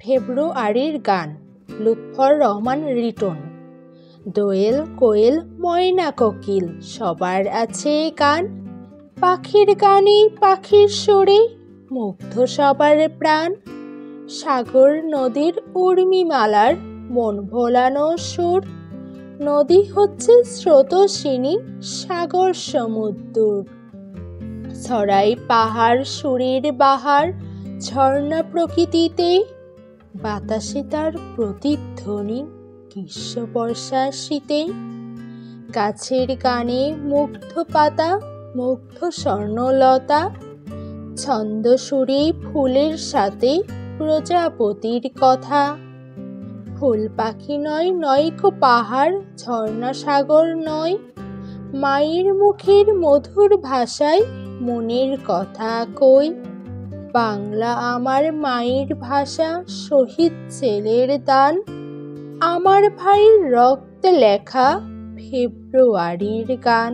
ফেব্রুয়ারির গান লুৎফর রহমান রিটন। দোয়েল কোয়েল ময়না কোকিল সবার আছে গান, পাখির গানে পাখির সুরে মুগ্ধ সবার প্রাণ। সাগর নদীর উর্মিমালার মন ভোলানো সুর, নদী হচ্ছে স্রোতস্বিনী সাগর সমুদ্র। ছড়াই পাহাড় সুরের বাহার ঝর্ণা প্রকৃতিতে, বাতাসে তার প্রতিধ্বনি গ্রীষ্ম বর্ষা শীতে। গাছের গানে মুগ্ধ পাতা মুগ্ধ স্বর্ণলতা, ছন্দ সুরে ফুলের সাথে প্রজাপতির কথা। ফুল পাখি নয় নয়কো পাহাড় ঝর্ণা সাগর নয়, মায়ের মুখের মধুর ভাষায় মনের কথা কই। বাংলা আমার মায়ের ভাষা, শহীদ ছেলের দান, আমার ভাইয়ের রক্তে লেখা ফেব্রুয়ারির গান।